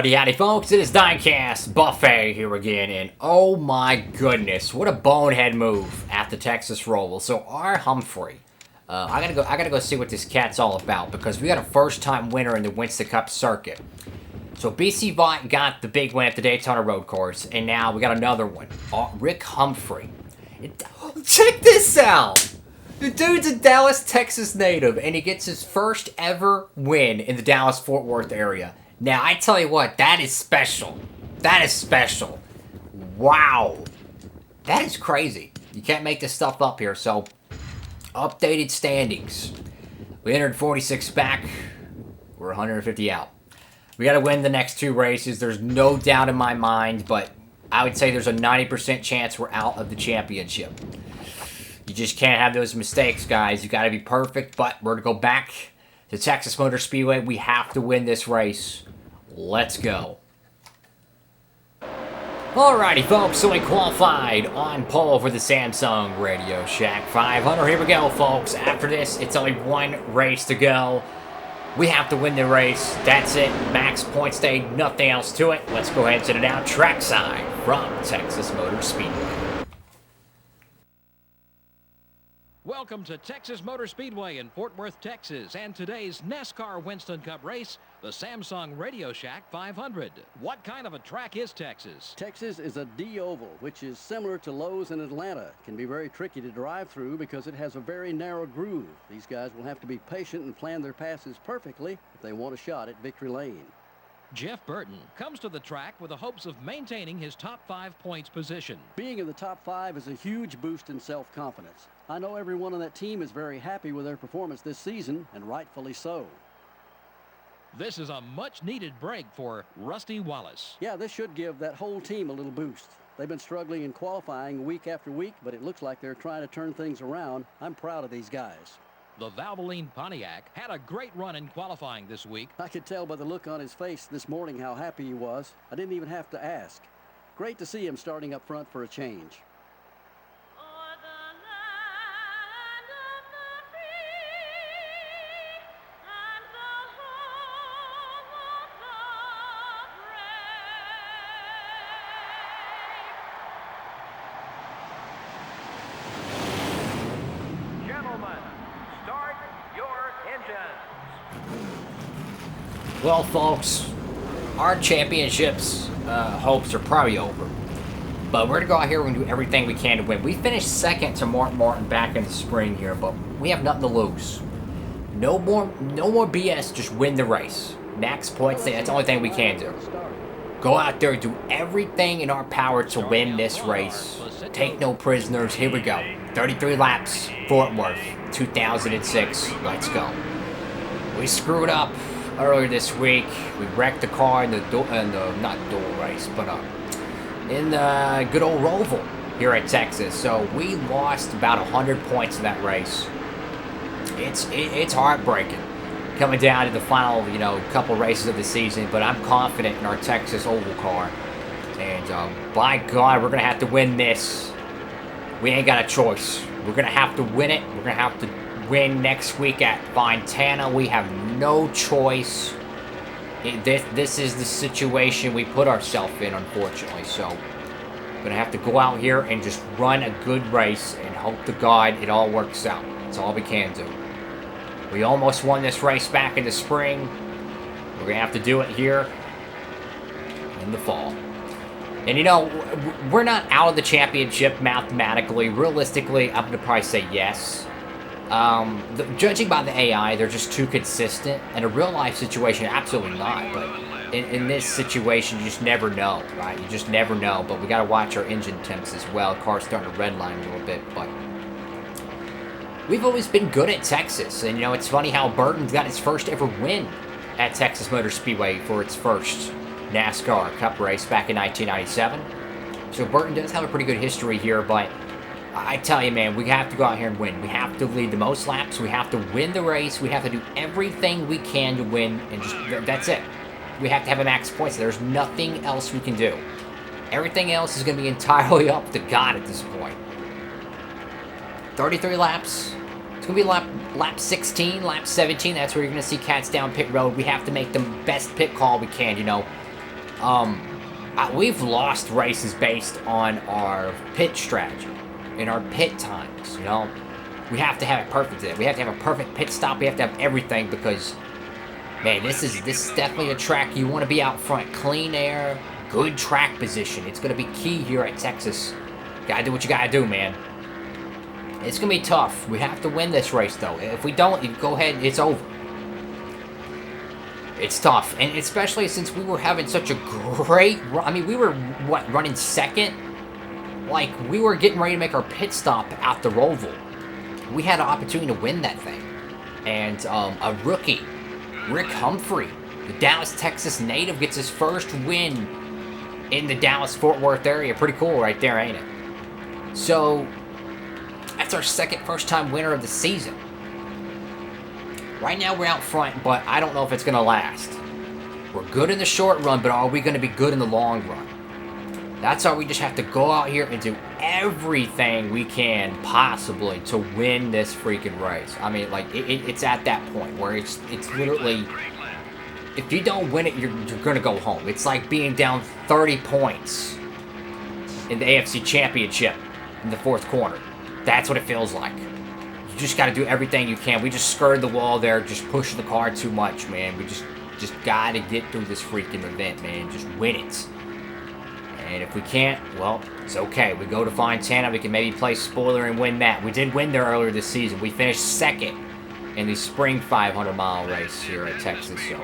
Howdy folks, it is DIECAST Buffet here again, and oh my goodness, what a bonehead move at the Texas Roval. So our Humphrey, I gotta go see what this cat's all about, because we got a first-time winner in the Winston Cup circuit. So BC Vaught got the big win at the Daytona Road Course, and now we got another one. Rick Humphrey. Check this out! The dude's a Dallas, Texas native, and he gets his first ever win in the Dallas-Fort Worth area. Now, I tell you what, that is special. That is special. Wow. That is crazy. You can't make this stuff up here. So, updated standings. We entered 46 back. We're 150 out. We got to win the next two races. There's no doubt in my mind, but I would say there's a 90% chance we're out of the championship. You just can't have those mistakes, guys. You got to be perfect, but we're going to go back to Texas Motor Speedway. We have to win this race. Let's go. Alrighty, folks, so we qualified on pole for the Samsung Radio Shack 500. Here we go, folks. After this, it's only one race to go. We have to win the race. That's it. Max points day, nothing else to it. Let's go ahead and sit it down trackside from Texas Motor Speedway. Welcome to Texas Motor Speedway in Fort Worth, Texas, and today's NASCAR Winston Cup race, the Samsung Radio Shack 500. What kind of a track is Texas? Texas is a D-oval, which is similar to Lowe's in Atlanta. It can be very tricky to drive through because it has a very narrow groove. These guys will have to be patient and plan their passes perfectly if they want a shot at victory lane. Jeff Burton comes to the track with the hopes of maintaining his top 5 points position. Being in the top 5 is a huge boost in self-confidence. I know everyone on that team is very happy with their performance this season, and rightfully so. This is a much-needed break for Rusty Wallace. Yeah, this should give that whole team a little boost. They've been struggling in qualifying week after week, but it looks like they're trying to turn things around. I'm proud of these guys. The Valvoline Pontiac had a great run in qualifying this week. I could tell by the look on his face this morning how happy he was. I didn't even have to ask. Great to see him starting up front for a change. Well, folks, our championships hopes are probably over. But we're going to go out here and do everything we can to win. We finished second to Martin back in the spring here, but we have nothing to lose. No more BS, just win the race. Max points, that's the only thing we can do. Go out there and do everything in our power to win this race. Take no prisoners. Here we go. 33 laps, Fort Worth, 2006. Let's go. We screwed up earlier this week. We wrecked the car in the not dual race, but in the good old Roval here at Texas. So we lost about 100 points in that race. It's heartbreaking coming down to the final, couple races of the season. But I'm confident in our Texas Oval car, and by God, we're gonna have to win this. We ain't got a choice. We're gonna have to win it. We're gonna have to win next week at Fontana. We have no choice. This is the situation we put ourselves in, unfortunately. So, we're gonna have to go out here and just run a good race and hope to God it all works out. That's all we can do. We almost won this race back in the spring. We're gonna have to do it here in the fall. And we're not out of the championship mathematically. Realistically, I'm gonna probably say yes. Judging by the AI, they're just too consistent. In a real-life situation, absolutely not. But in this situation, you just never know, right? You just never know. But we got to watch our engine temps as well. Car's starting to redline a little bit. But we've always been good at Texas. And, it's funny how Burton's got his first ever win at Texas Motor Speedway for its first NASCAR Cup race back in 1997. So Burton does have a pretty good history here, but I tell you, man, we have to go out here and win. We have to lead the most laps. We have to win the race. We have to do everything we can to win, and that's it. We have to have a max points. There's nothing else we can do. Everything else is going to be entirely up to God at this point. 33 laps. It's going to be lap 16, lap 17. That's where you're going to see cats down pit road. We have to make the best pit call we can, we've lost races based on our pit strategy and our pit times, you know? We have to have it perfect today. We have to have a perfect pit stop. We have to have everything because, man, this is definitely a track you want to be out front. Clean air, good track position. It's going to be key here at Texas. Gotta do what you gotta do, man. It's going to be tough. We have to win this race, though. If we don't, you go ahead, it's over. It's tough, and especially since we were having such a great run. I mean, we were, what, running second? Like, we were getting ready to make our pit stop at the Roval. We had an opportunity to win that thing. And a rookie, Rick Humphrey, the Dallas, Texas native, gets his first win in the Dallas-Fort Worth area. Pretty cool right there, ain't it? So, that's our second first-time winner of the season. Right now, we're out front, but I don't know if it's going to last. We're good in the short run, but are we going to be good in the long run? That's how we just have to go out here and do everything we can possibly to win this freaking race. I mean, like, it's at that point where it's literally, if you don't win it, you're going to go home. It's like being down 30 points in the AFC Championship in the fourth quarter. That's what it feels like. You just got to do everything you can. We just skirted the wall there, just pushing the car too much, man. We just got to get through this freaking event, man. Just win it. And if we can't, well, it's okay. We go to Fontana. We can maybe play spoiler and win that. We did win there earlier this season. We finished second in the spring 500-mile race here at Texas. So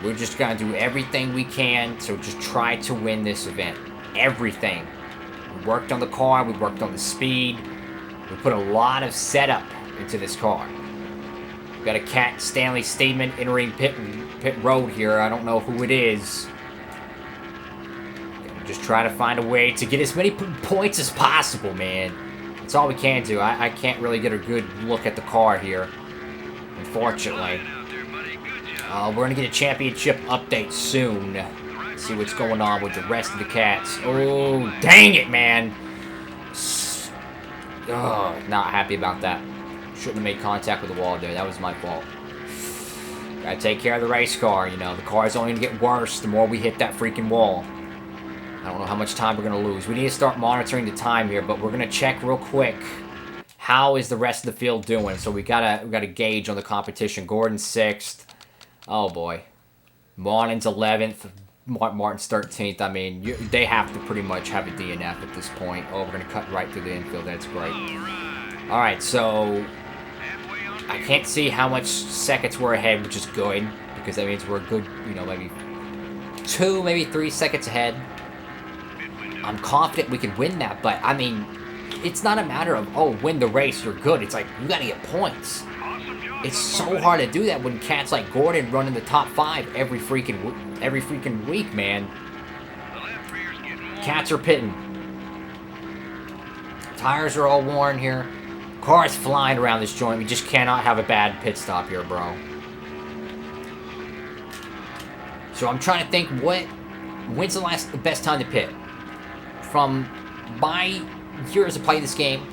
we're just going to do everything we can to just try to win this event. Everything. We worked on the car. We worked on the speed. We put a lot of setup into this car. We've got a Cat Stanley Steedman entering pit road here. I don't know who it is. Just try to find a way to get as many points as possible, man. That's all we can do. I can't really get a good look at the car here, unfortunately. We're going to get a championship update soon. See what's going on with the rest of the Cats. Oh, dang it, man. Oh, not happy about that. Shouldn't have made contact with the wall there. That was my fault. Gotta take care of the race car, you know. The car's only gonna get worse the more we hit that freaking wall. I don't know how much time we're gonna lose. We need to start monitoring the time here, but we're gonna check real quick. How is the rest of the field doing? So we gotta gauge on the competition. Gordon's 6th. Oh boy. Martin's 11th. Martin's 13th. I mean, they have to pretty much have a DNF at this point. Oh, we're going to cut right through the infield. That's great. All right, so I can't see how much seconds we're ahead, which is good, because that means we're a good, you know, maybe 2, maybe 3 seconds ahead. I'm confident we can win that, but, I mean, it's not a matter of, oh, win the race, you're good. It's like, you got to get points. It's so hard to do that when cats like Gordon run in the top 5 every freaking week, man. Cats are pitting. Tires are all worn here. Cars flying around this joint. We just cannot have a bad pit stop here, bro. So I'm trying to think when's the best time to pit? From my years of playing this game,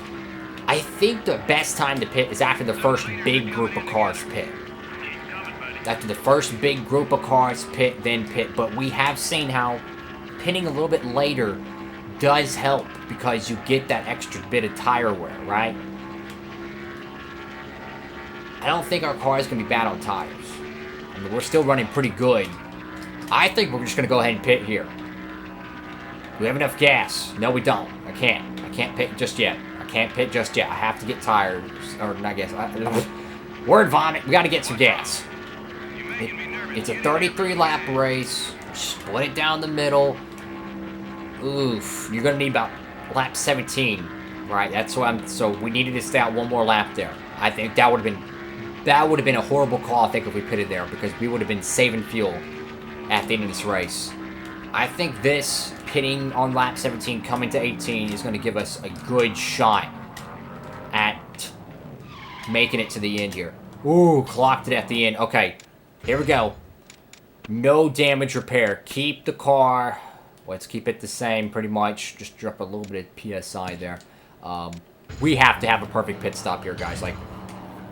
I think the best time to pit is after the first big group of cars pit. After the first big group of cars pit, then pit. But we have seen how pitting a little bit later does help because you get that extra bit of tire wear, right? I don't think our car is going to be bad on tires. I mean, we're still running pretty good. I think we're just going to go ahead and pit here. Do we have enough gas? No, we don't. I can't pit just yet. Can't pit just yet. I have to get tired. Or not gas. Word vomit. We got to get some gas. It's a 33-lap race. Split it down the middle. Oof. You're going to need about lap 17. Right? That's what so we needed to stay out one more lap there. I think that would have been a horrible call, I think, if we pitted there. Because we would have been saving fuel at the end of this race. I think this pitting on lap 17 coming to 18 is going to give us a good shot at making it to the end here. Ooh, clocked it at the end. Okay, here we go. No damage repair. Keep the car. Let's keep it the same pretty much. Just drop a little bit of PSI there. We have to have a perfect pit stop here, guys. Like,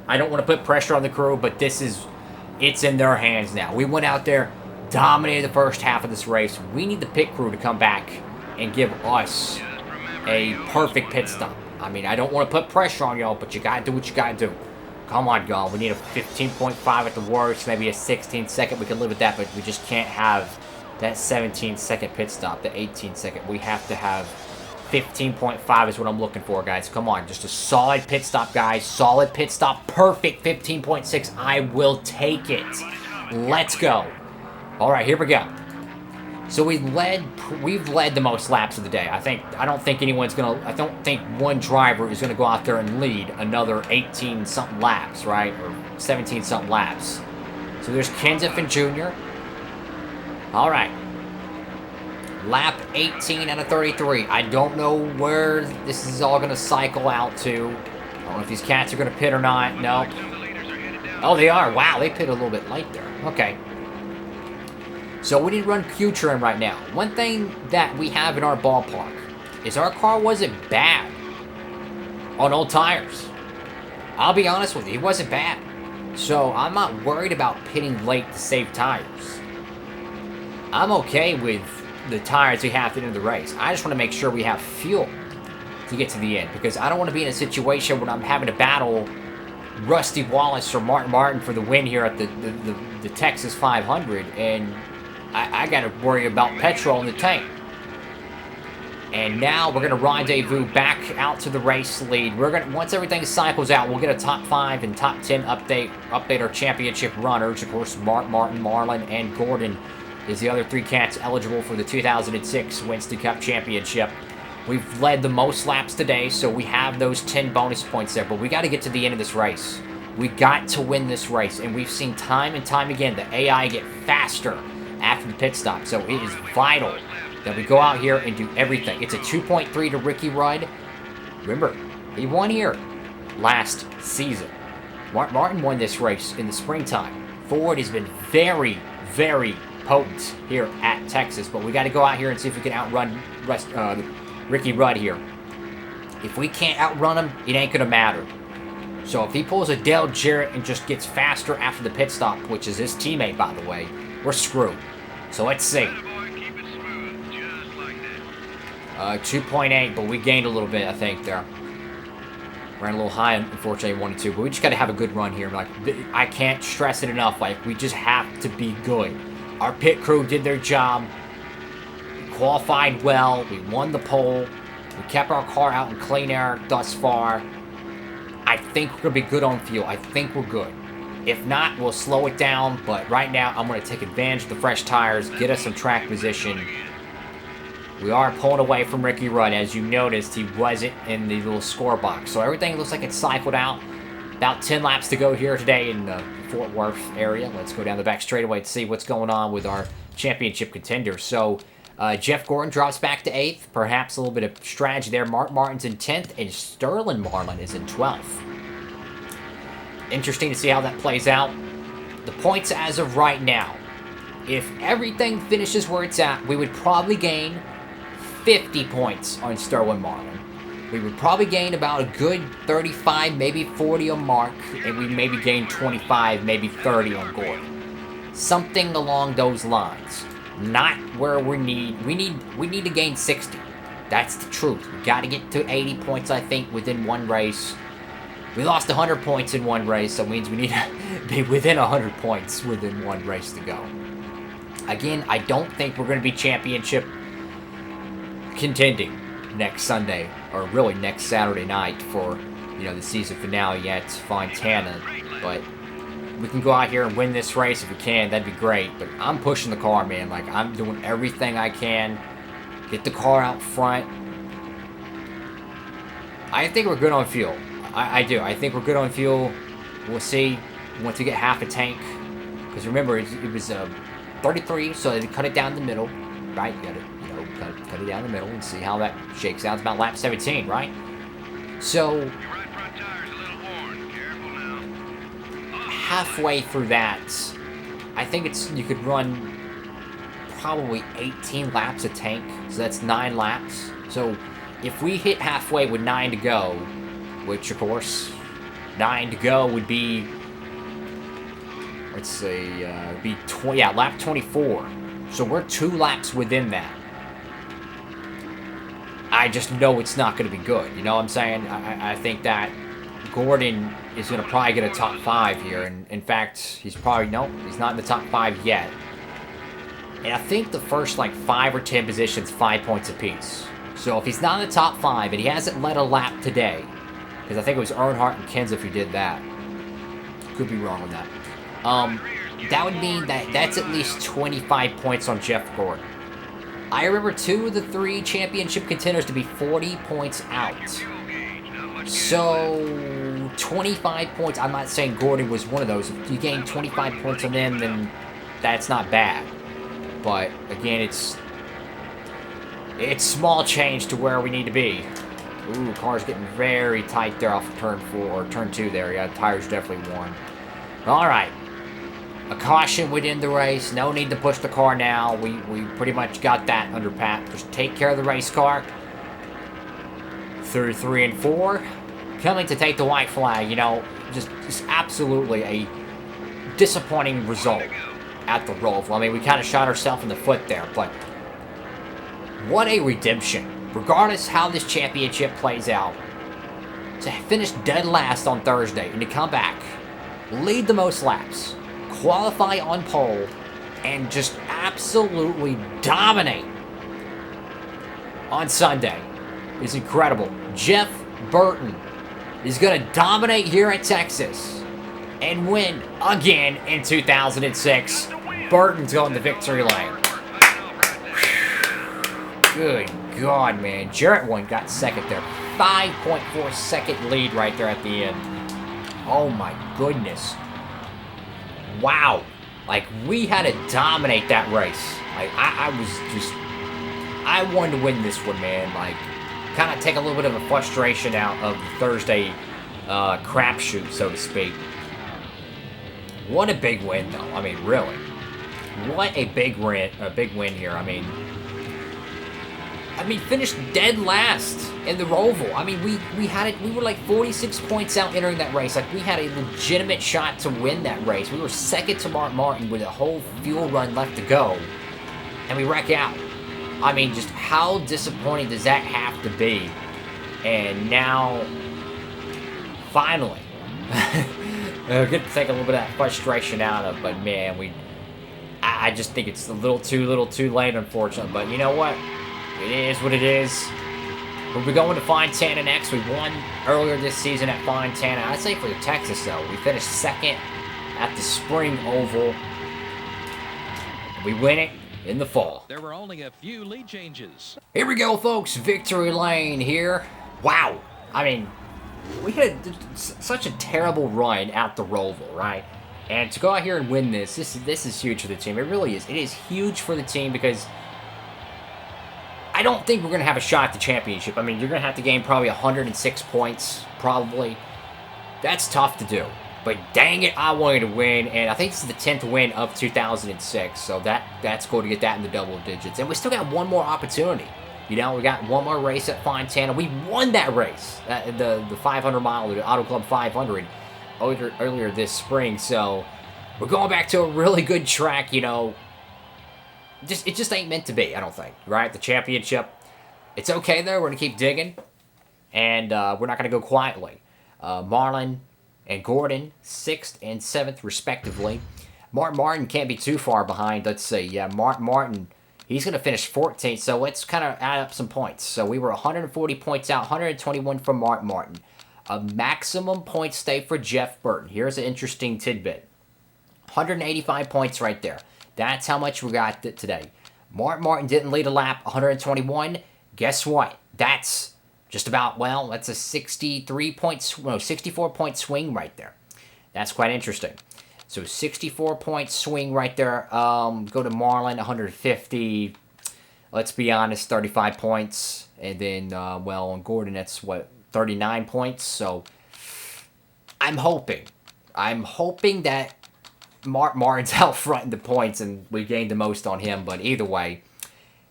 I don't want to put pressure on the crew, but it's in their hands now. We went out there, dominated the first half of this race. We need the pit crew to come back and give us a perfect pit stop. I mean, I don't want to put pressure on y'all, but you got to do what you got to do. Come on, y'all. We need a 15.5 at the worst, maybe a 16-second. We can live with that, but we just can't have that 17-second pit stop, the 18-second. We have to have 15.5 is what I'm looking for, guys. Come on, just a solid pit stop, guys. Solid pit stop, perfect 15.6. I will take it. Let's go. All right, here we go. So we've led the most laps of the day. I don't think one driver is gonna go out there and lead another 18 something laps, right? Or 17 something laps. So there's Kenseth Jr. All right. Lap 18 out of 33. I don't know where this is all gonna cycle out to. I don't know if these cats are gonna pit or not. No. Oh, they are. Wow, they pit a little bit late there. Okay. So we need to run Q-Trim right now. One thing that we have in our ballpark is our car wasn't bad on old tires. I'll be honest with you, it wasn't bad. So I'm not worried about pitting late to save tires. I'm okay with the tires we have to end the race. I just want to make sure we have fuel to get to the end, because I don't want to be in a situation where I'm having to battle Rusty Wallace or Martin Martin for the win here at the Texas 500, and I got to worry about petrol in the tank. And now we're going to rendezvous back out to the race lead. Once everything cycles out, we'll get a top 5 and top 10 update our championship runners. Of course, Martin, Marlin, and Gordon is the other 3 cats eligible for the 2006 Winston Cup Championship. We've led the most laps today, so we have those 10 bonus points there. But we got to get to the end of this race. We got to win this race, and we've seen time and time again the AI get faster after the pit stop. So it is vital that we go out here and do everything. It's a 2.3 to Ricky Rudd. Remember, he won here last season. Martin won this race in the springtime. Ford has been very, very potent here at Texas, but we got to go out here and see if we can outrun Ricky Rudd here. If we can't outrun him, it ain't going to matter. So if he pulls a Dale Jarrett and just gets faster after the pit stop, which is his teammate, by the way, we're screwed. So let's see. 2.8, but we gained a little bit, I think, there. Ran a little high, unfortunately, 1 and 2, but we just got to have a good run here. Like, I can't stress it enough. Like, we just have to be good. Our pit crew did their job. We qualified well. We won the pole. We kept our car out in clean air thus far. I think we're going to be good on fuel. I think we're good. If not, we'll slow it down, but right now I'm going to take advantage of the fresh tires, get us some track position. We are pulling away from Ricky Rudd. As you noticed, he wasn't in the little score box. So everything looks like it's cycled out. About 10 laps to go here today in the Fort Worth area. Let's go down the back straightaway to see what's going on with our championship contenders. So Jeff Gordon drops back to 8th. Perhaps a little bit of strategy there. Mark Martin's in 10th, and Sterling Marlin is in 12th. Interesting to see how that plays out. The points as of right now, if everything finishes where it's at, we would probably gain 50 points on Sterling Marlin. We would probably gain about a good 35, maybe to Mark, and we maybe gain 25, maybe 30 on Gordon. Something along those lines. Not where we need to gain 60. That's the truth. We got to get to 80 points, I think, within one race. We lost 100 points in one race, so it means we need to be within 100 points within one race to go. Again, I don't think we're going to be championship contending next Sunday, or really next Saturday night for, the season finale at Fontana. But we can go out here and win this race if we can. That'd be great. But I'm pushing the car, man. Like, I'm doing everything I can. Get the car out front. I think we're good on fuel. I do. I think we're good on fuel. We'll see once we get half a tank. Because remember, it was 33, so they cut it down the middle, right? You gotta, cut it down the middle and see how that shakes out. It's about lap 17, right? So halfway through that, I think you could run probably 18 laps a tank. So that's 9 laps. So if we hit halfway with 9 to go, which of course 9 to go would be, or let's see, lap 24. So we're 2 laps within that. I just know it's not going to be good. You know what I'm saying? I think that Gordon is going to probably get a top 5 here. And in fact, he's not in the top 5 yet. And I think the first like 5 or 10 positions, 5 points apiece. So if he's not in the top 5 and he hasn't led a lap today, because I think it was Earnhardt and Kenseth who did that. Could be wrong on that. That would mean that that's at least 25 points on Jeff Gordon. I remember 2 of the 3 championship contenders to be 40 points out. So, 25 points. I'm not saying Gordon was one of those. If you gain 25 points on them, then that's not bad. But, again, it's small change to where we need to be. Ooh, car's getting very tight there off of turn 4, or turn 2 there. Yeah, the tire's definitely worn. Alright. A caution within the race. No need to push the car now. We pretty much got that under pat. Just take care of the race car. Through 3 and 4. Coming to take the white flag. You know, just absolutely a disappointing result at the Roval. I mean, we kind of shot ourselves in the foot there, but what a redemption. Regardless how this championship plays out, to finish dead last on Thursday and to come back, lead the most laps, qualify on pole, and just absolutely dominate on Sunday is incredible. Jeff Burton is going to dominate here at Texas and win again in 2006. Burton's going to victory lane. Good God, man. Jarrett got second there. 5.4 second lead right there at the end. Oh my goodness. Wow. Like, we had to dominate that race. Like, I wanted to win this one, man. Like, kind of take a little bit of a frustration out of the Thursday crapshoot, so to speak. What a big win, though. I mean, really. What a big win here. I mean, finished dead last in the Roval. I mean, we had it. We were like 46 points out entering that race. Like, we had a legitimate shot to win that race. We were second to Mark Martin with a whole fuel run left to go, and we wreck out. I mean, just how disappointing does that have to be? And now, finally, good to take a little bit of that frustration out of. But man, I just think it's a little too late, unfortunately. But you know what? It is what it is. We'll be going to Fontana next. We won earlier this season at Fontana. I'd say for the Texas, though, we finished second at the Spring Oval. We win it in the fall. There were only a few lead changes. Here we go, folks. Victory lane here. Wow. I mean, we had such a terrible run at the Roval, right? And to go out here and win this is huge for the team. It really is. It is huge for the team because I don't think we're going to have a shot at the championship. I mean, you're going to have to gain probably 106 points, probably. That's tough to do. But dang it, I wanted to win, and I think this is the 10th win of 2006, so that's cool to get that in the double digits. And we still got one more opportunity. You know, we got one more race at Fontana. We won that race, the 500-mile, the Auto Club 500, earlier this spring. So we're going back to a really good track, you know. It just ain't meant to be, I don't think, right? The championship, it's okay there. We're going to keep digging, and we're not going to go quietly. Marlon and Gordon, 6th and 7th, respectively. Martin can't be too far behind. Let's see. Yeah, Martin, he's going to finish 14th, so let's kind of add up some points. So we were 140 points out, 121 for Martin. A maximum point stay for Jeff Burton. Here's an interesting tidbit. 185 points right there. That's how much we got today. Martin didn't lead a lap, 121. Guess what? That's just about, well, that's a 64-point swing right there. That's quite interesting. So 64-point swing right there. Go to Marlon, 150. Let's be honest, 35 points. And then, well, on Gordon, that's, 39 points. So I'm hoping that Martin's out front in the points and we gained the most on him. But either way,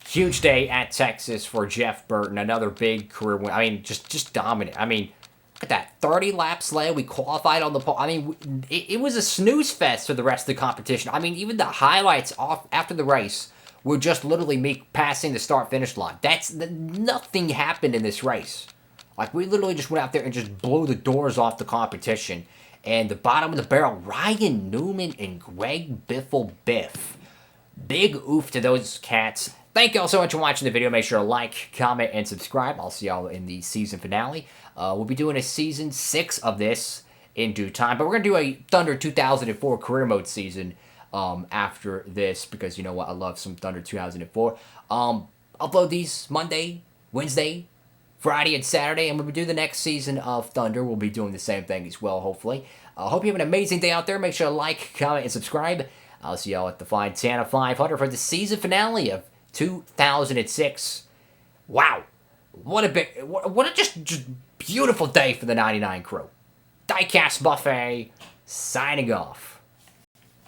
huge day at Texas for Jeff Burton. Another big career win. I mean, just dominant. I mean, Look at that, 30 laps led. We qualified on the pole. I mean, it was a snooze fest for the rest of the competition. I mean, even the highlights off after the race were just literally me passing the start-finish line. Nothing happened in this race. Like, we literally just went out there and just blew the doors off the competition. And the bottom of the barrel, Ryan Newman and Greg Biffle Biff. Big oof to those cats. Thank you all so much for watching the video. Make sure to like, comment, and subscribe. I'll see y'all in the season finale. We'll be doing a season 6 of this in due time. But we're going to do a Thunder 2004 career mode season after this. Because you know what? I love some Thunder 2004. Upload these Monday, Wednesday, Friday, and Saturday. And when we do the next season of Thunder, we'll be doing the same thing as well, hopefully. Hope you have an amazing day out there. Make sure to like, comment, and subscribe. I'll see y'all at the Fine Santa 500 for the season finale of 2006. Wow. What a just beautiful day for the 99 crew. DIECAST Buffet, signing off.